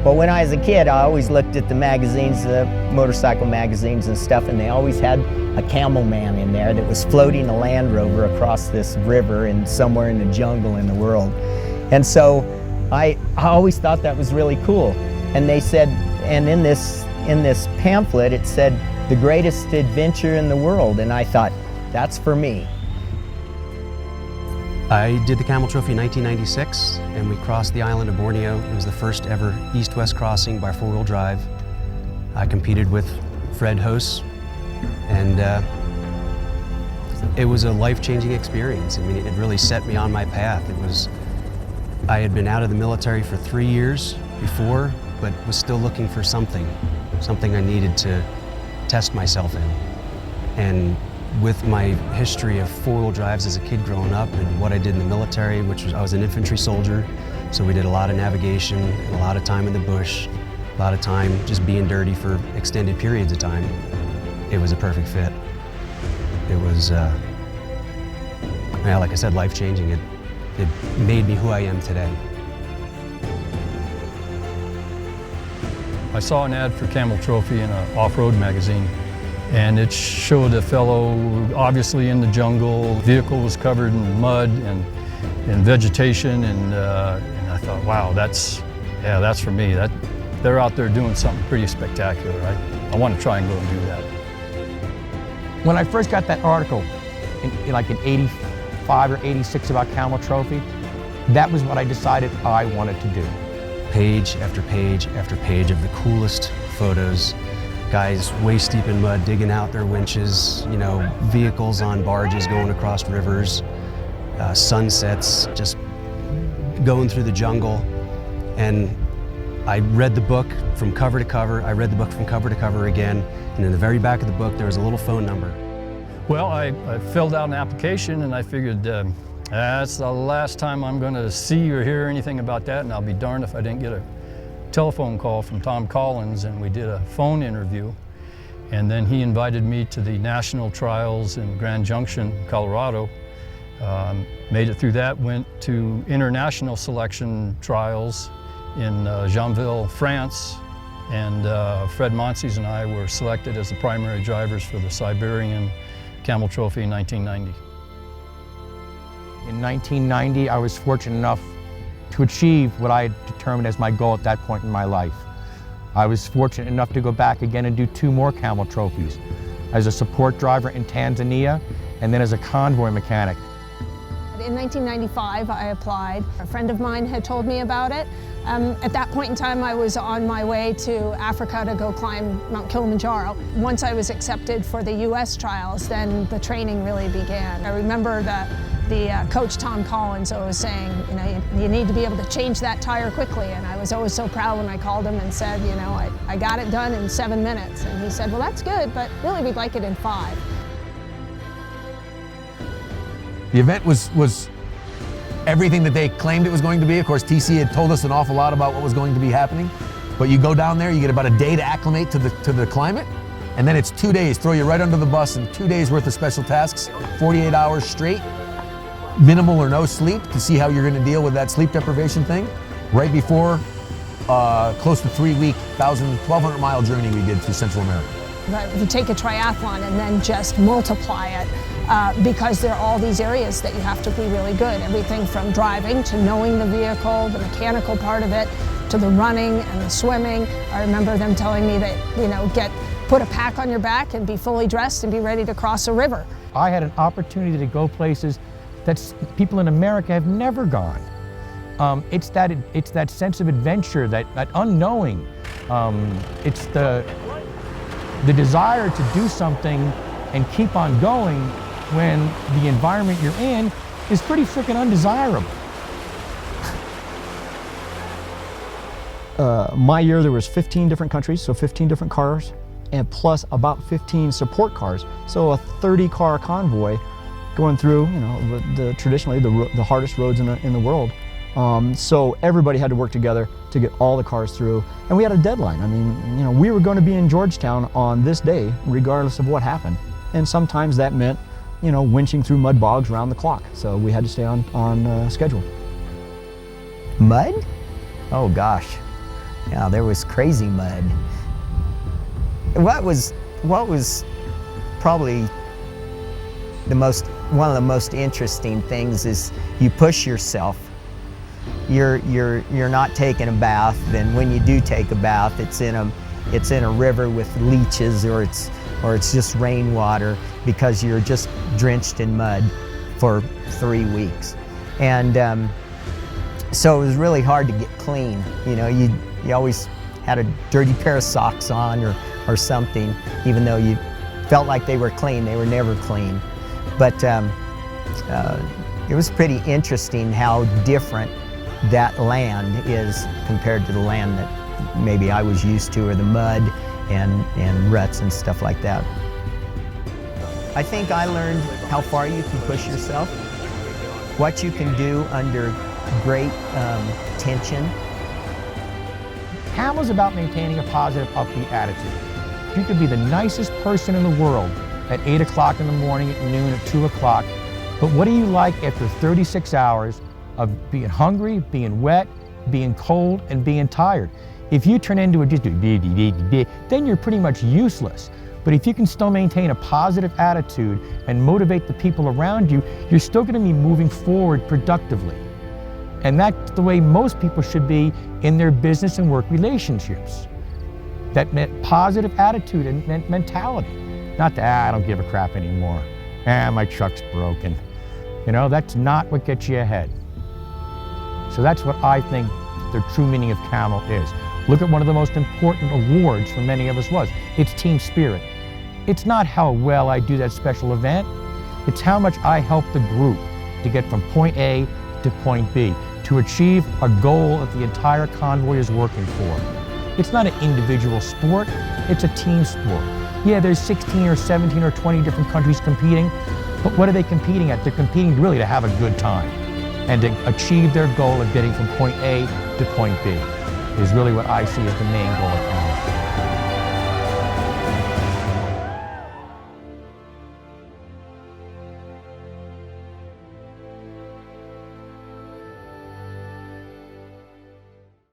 Well, when I was a kid, I always looked at the magazines, the motorcycle magazines and stuff, and they always had a Camel man in there that was floating a Land Rover across this river and somewhere in the jungle in the world. And so I always thought that was really cool. And they said, and in this pamphlet, it said, the greatest adventure in the world. And I thought, that's for me. I did the Camel Trophy in 1996, and we crossed the island of Borneo. It was the first ever east-west crossing by four-wheel drive. I competed with Fred Host, and it was a life-changing experience. I mean, it really set me on my path. I had been out of the military for 3 years before, but was still looking for something I needed to test myself in. And with my history of four-wheel drives as a kid growing up and what I did in the military, I was an infantry soldier, so we did a lot of navigation and a lot of time in the bush, a lot of time just being dirty for extended periods of time. It was a perfect fit. It was, like I said, life-changing. It made me who I am today. I saw an ad for Camel Trophy in an off-road magazine, and it showed a fellow obviously in the jungle. The vehicle was covered in mud and vegetation, and I thought, wow, that's for me. They're out there doing something pretty spectacular. I want to try and go and do that. When I first got that article, in 85 or 86 about Camel Trophy, that was what I decided I wanted to do. Page after page after page of the coolest photos. Guys waist deep in mud, digging out their winches, vehicles on barges going across rivers, sunsets, just going through the jungle. And I read the book from cover to cover. I read the book from cover to cover again. And in the very back of the book, there was a little phone number. Well, I filled out an application, and I figured that's the last time I'm going to see or hear anything about that, and I'll be darned if I didn't get a telephone call from Tom Collins, and we did a phone interview. And then he invited me to the national trials in Grand Junction, Colorado. Made it through that, went to international selection trials in Janville, France, and Fred Monsees and I were selected as the primary drivers for the Siberian Camel Trophy in 1990. In 1990, I was fortunate enough to achieve what I had determined as my goal at that point in my life. I was fortunate enough to go back again and do 2 more Camel Trophies, as a support driver in Tanzania and then as a convoy mechanic. In 1995, I applied. A friend of mine had told me about it. At that point in time, I was on my way to Africa to go climb Mount Kilimanjaro. Once I was accepted for the US trials, then the training really began. I remember the coach Tom Collins always saying, you need to be able to change that tire quickly. And I was always so proud when I called him and said, I got it done in 7 minutes. And he said, well, that's good, but really we'd like it in 5. The event was everything that they claimed it was going to be. Of course, TC had told us an awful lot about what was going to be happening. But you go down there, you get about a day to acclimate to the climate, and then it's 2 days, throw you right under the bus, and 2 days worth of special tasks, 48 hours straight, minimal or no sleep to see how you're going to deal with that sleep deprivation thing. Right before close to 3-week, 1,200 mile journey we did through Central America. You take a triathlon and then just multiply it. Because there are all these areas that you have to be really good. Everything from driving to knowing the vehicle, the mechanical part of it, to the running and the swimming. I remember them telling me that, put a pack on your back and be fully dressed and be ready to cross a river. I had an opportunity to go places that people in America have never gone. It's that sense of adventure, that unknowing. It's the desire to do something and keep on going when the environment you're in is pretty freaking undesirable. My year there was 15 different countries, so 15 different cars, and plus about 15 support cars. So a 30-car convoy going through, traditionally the hardest roads in the world. So everybody had to work together to get all the cars through, and we had a deadline. I mean, we were going to be in Georgetown on this day, regardless of what happened. And sometimes that meant, winching through mud bogs around the clock. So we had to stay on schedule. Mud? Oh gosh. Yeah, there was crazy mud. What was probably one of the most interesting things is you push yourself. You're not taking a bath, and when you do take a bath, it's in a river with leeches, or it's just rainwater, because you're just drenched in mud for 3 weeks. And so it was really hard to get clean. You know, you always had a dirty pair of socks on or something, even though you felt like they were clean. They were never clean. But it was pretty interesting how different that land is compared to the land that maybe I was used to, or the mud and ruts and stuff like that. I think I learned how far you can push yourself, what you can do under great tension. Camel's about maintaining a positive, upbeat attitude. You could be the nicest person in the world at 8 o'clock in the morning, at noon, at 2 o'clock, but what do you like after 36 hours of being hungry, being wet, being cold, and being tired? If you turn into a just then you're pretty much useless. But if you can still maintain a positive attitude and motivate the people around you, you're still going to be moving forward productively. And that's the way most people should be in their business and work relationships. That positive attitude and mentality. Not that, I don't give a crap anymore. My truck's broken. You know, that's not what gets you ahead. So that's what I think the true meaning of Camel is. Look at one of the most important awards for many of us was. It's team spirit. It's not how well I do that special event. It's how much I help the group to get from point A to point B, to achieve a goal that the entire convoy is working for. It's not an individual sport, it's a team sport. Yeah, there's 16 or 17 or 20 different countries competing, but what are they competing at? They're competing really to have a good time and to achieve their goal of getting from point A to point B is really what I see as the main goal of Camel.